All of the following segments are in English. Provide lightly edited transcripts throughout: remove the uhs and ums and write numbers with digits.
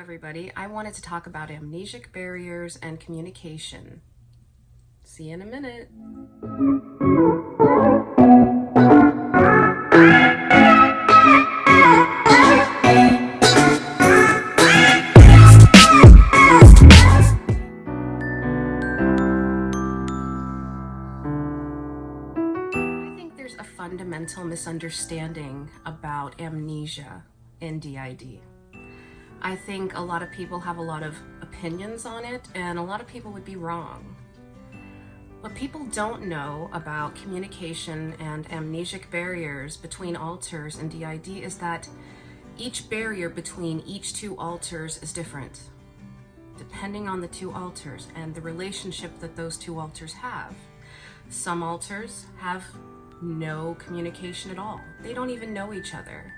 everybody. I wanted to talk about amnesic barriers and communication. See you in a minute. I think there's a fundamental misunderstanding about amnesia in DID. I think a lot of people have a lot of opinions on it, and a lot of people would be wrong. What people don't know about communication and amnesic barriers between alters and DID is that each barrier between each two alters is different, depending on the two alters and the relationship that those two alters have. Some alters have no communication at all. They don't even know each other.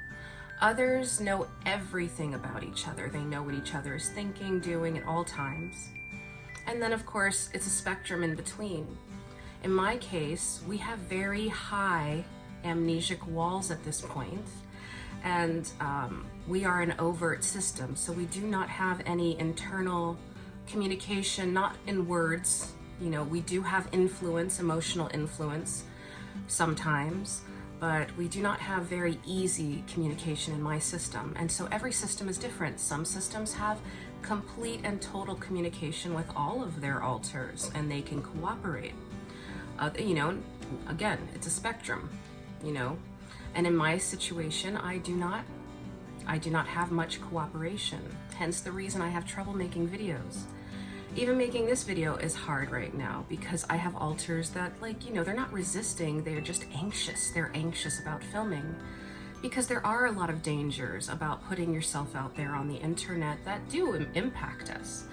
Others know everything about each other. They know what each other is thinking, doing at all times. And then, of course, it's a spectrum in between. In my case, we have very high amnesic walls at this point, and we are an overt system, so we do not have any internal communication, not in words. You know, we do have influence, emotional influence sometimes, but we do not have very easy communication in my system. And so every system is different. Some systems have complete and total communication with all of their alters, and they can cooperate. You know, again, it's a spectrum, you know. And in my situation, I do not have much cooperation. Hence the reason I have trouble making videos. Even making this video is hard right now because I have alters that, like, you know, they're not resisting, they're just anxious. They're anxious about filming because there are a lot of dangers about putting yourself out there on the internet that do impact us.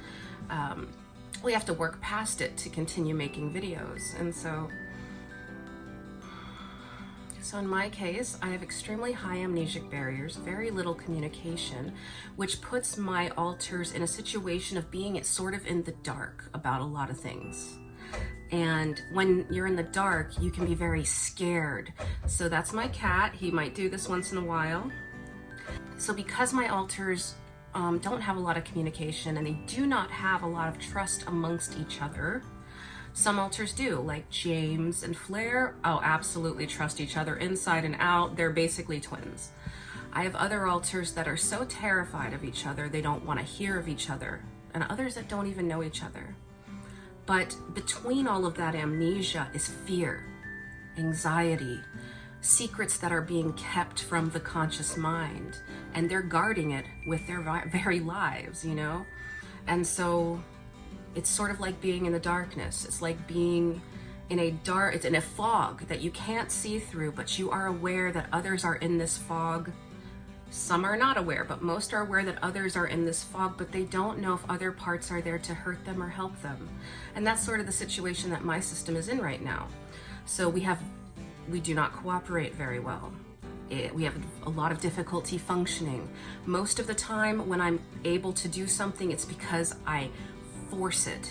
We have to work past it to continue making videos. And so in my case, I have extremely high amnesic barriers, very little communication, which puts my alters in a situation of being sort of in the dark about a lot of things. And when you're in the dark, you can be very scared. So that's my cat. He might do this once in a while. So because my alters don't have a lot of communication and they do not have a lot of trust amongst each other, some alters do, like James and Flair. Oh, absolutely trust each other inside and out. They're basically twins. I have other alters that are so terrified of each other, they don't want to hear of each other, and others that don't even know each other. But between all of that amnesia is fear, anxiety, secrets that are being kept from the conscious mind, and they're guarding it with their very lives, you know? And so it's sort of like being in the darkness. It's like being in it's in a fog that you can't see through, but you are aware that others are in this fog. Some are not aware, but most are aware that others are in this fog, but they don't know if other parts are there to hurt them or help them. And that's sort of the situation that my system is in right now. So we do not cooperate very well. We have a lot of difficulty functioning. Most of the time when I'm able to do something, it's because I force it.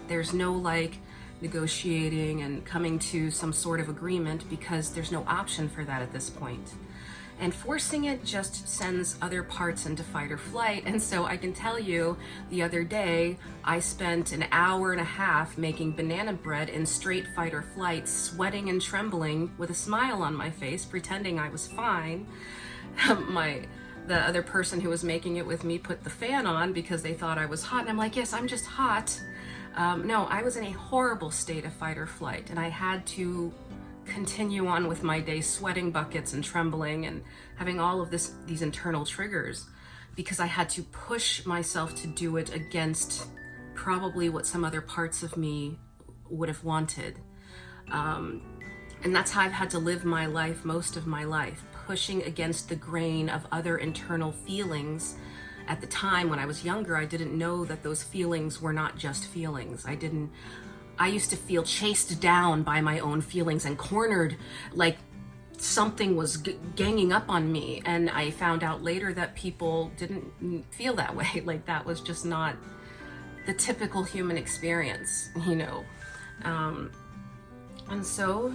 There's no like negotiating and coming to some sort of agreement because there's no option for that at this point. And forcing it just sends other parts into fight or flight. And so I can tell you, the other day, I spent an hour and a half making banana bread in straight fight or flight, sweating and trembling with a smile on my face, pretending I was fine. The other person who was making it with me put the fan on because they thought I was hot. And I'm like, yes, I'm just hot. No, I was in a horrible state of fight or flight, and I had to continue on with my day sweating buckets and trembling and having all of these internal triggers because I had to push myself to do it against probably what some other parts of me would have wanted. And that's how I've had to live my life, most of my life, pushing against the grain of other internal feelings. At the time when I was younger, I didn't know that those feelings were not just feelings. I used to feel chased down by my own feelings and cornered, like something was ganging up on me. And I found out later that people didn't feel that way. Like that was just not the typical human experience, you know. And so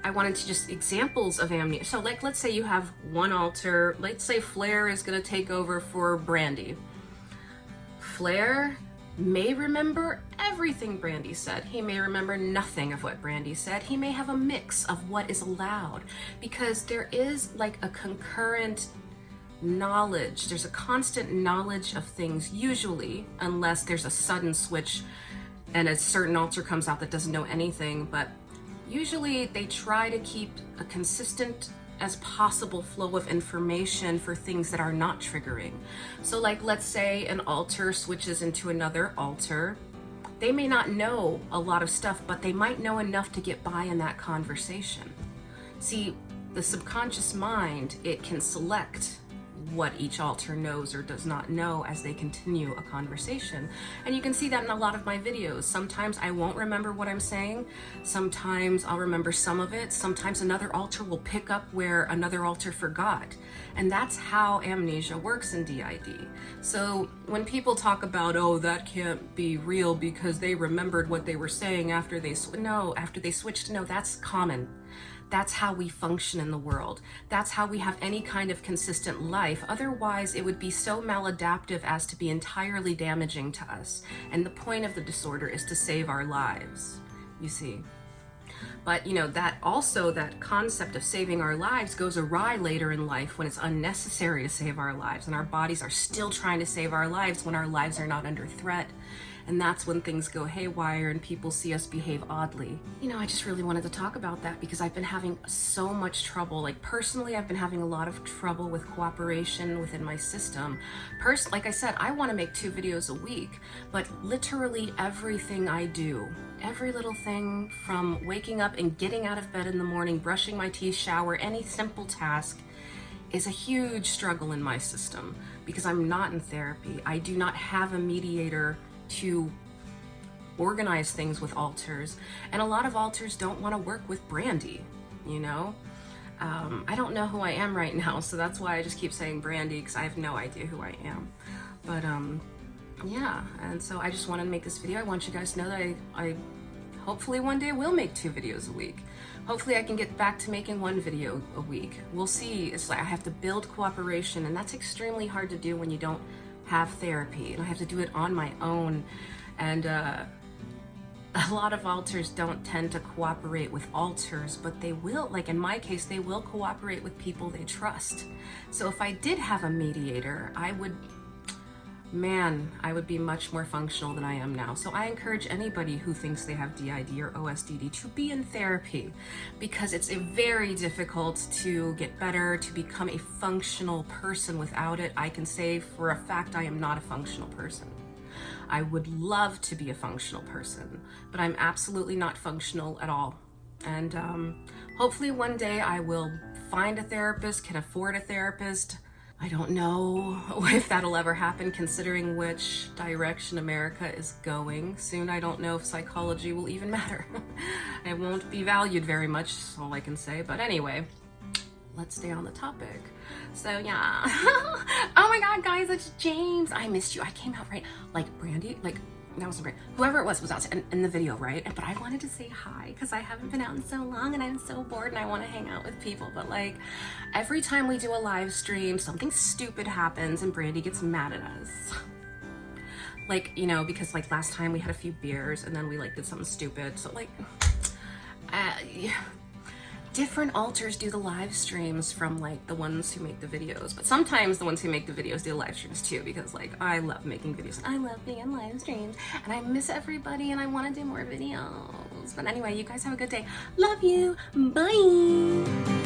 I wanted to just examples of amnesia. So like, let's say you have one altar, let's say Flair is gonna take over for Brandy. Flair may remember everything Brandy said. He may remember nothing of what Brandy said. He may have a mix of what is allowed, because there is like a concurrent knowledge. There's a constant knowledge of things, usually, unless there's a sudden switch and a certain altar comes out that doesn't know anything. But usually they try to keep a consistent as possible flow of information for things that are not triggering. So like, let's say an altar switches into another altar. They may not know a lot of stuff, but they might know enough to get by in that conversation. See, the subconscious mind, it can select what each altar knows or does not know as they continue a conversation. And you can see that in a lot of my videos. Sometimes I won't remember what I'm saying. Sometimes I'll remember some of it. Sometimes another altar will pick up where another altar forgot. And that's how amnesia works in DID. So when people talk about, oh, that can't be real because they remembered what they were saying after they switched. No, that's common. That's how we function in the world. That's how we have any kind of consistent life. Otherwise, it would be so maladaptive as to be entirely damaging to us. And the point of the disorder is to save our lives, you see. But you know, that concept of saving our lives goes awry later in life when it's unnecessary to save our lives, and our bodies are still trying to save our lives when our lives are not under threat. And that's when things go haywire and people see us behave oddly. You know, I just really wanted to talk about that because I've been having so much trouble. Like personally, I've been having a lot of trouble with cooperation within my system. Like I said, I want to make 2 videos a week, but literally everything I do, every little thing from waking up and getting out of bed in the morning, brushing my teeth, shower, any simple task is a huge struggle in my system because I'm not in therapy. I do not have a mediator to organize things with altars, and a lot of altars don't want to work with Brandy, you know. I don't know who I am right now, so that's why I just keep saying Brandy, because I have no idea who I am. But yeah, and so I just wanted to make this video. I want you guys to know that I hopefully one day will make 2 videos a week. Hopefully I can get back to making 1 video a week. We'll see. It's like I have to build cooperation, and that's extremely hard to do when you don't have therapy, and I have to do it on my own. And a lot of altars don't tend to cooperate with altars, but they will, like in my case, they will cooperate with people they trust. So if I did have a mediator, I would be much more functional than I am now. So I encourage anybody who thinks they have DID or OSDD to be in therapy, because it's very difficult to get better, to become a functional person without it. I can say for a fact I am not a functional person. I would love to be a functional person, but I'm absolutely not functional at all. And hopefully one day I will find a therapist, can afford a therapist. I don't know if that'll ever happen, considering which direction America is going. Soon I don't know if psychology will even matter. It won't be valued very much, is all I can say. But anyway, let's stay on the topic. So yeah. Oh my god, guys, it's James. I missed you. I came out right, like Brandy, like that wasn't great. Whoever it was out in the video, right? But I wanted to say hi because I haven't been out in so long and I'm so bored and I want to hang out with people. But like every time we do a live stream, something stupid happens and Brandy gets mad at us. Like, you know, because like last time we had a few beers and then we like did something stupid. So like, different altars do the live streams from like the ones who make the videos, but sometimes the ones who make the videos do the live streams too, because like I love making videos and I love being on live streams and I miss everybody and I want to do more videos. But anyway, you guys have a good day. Love you. Bye.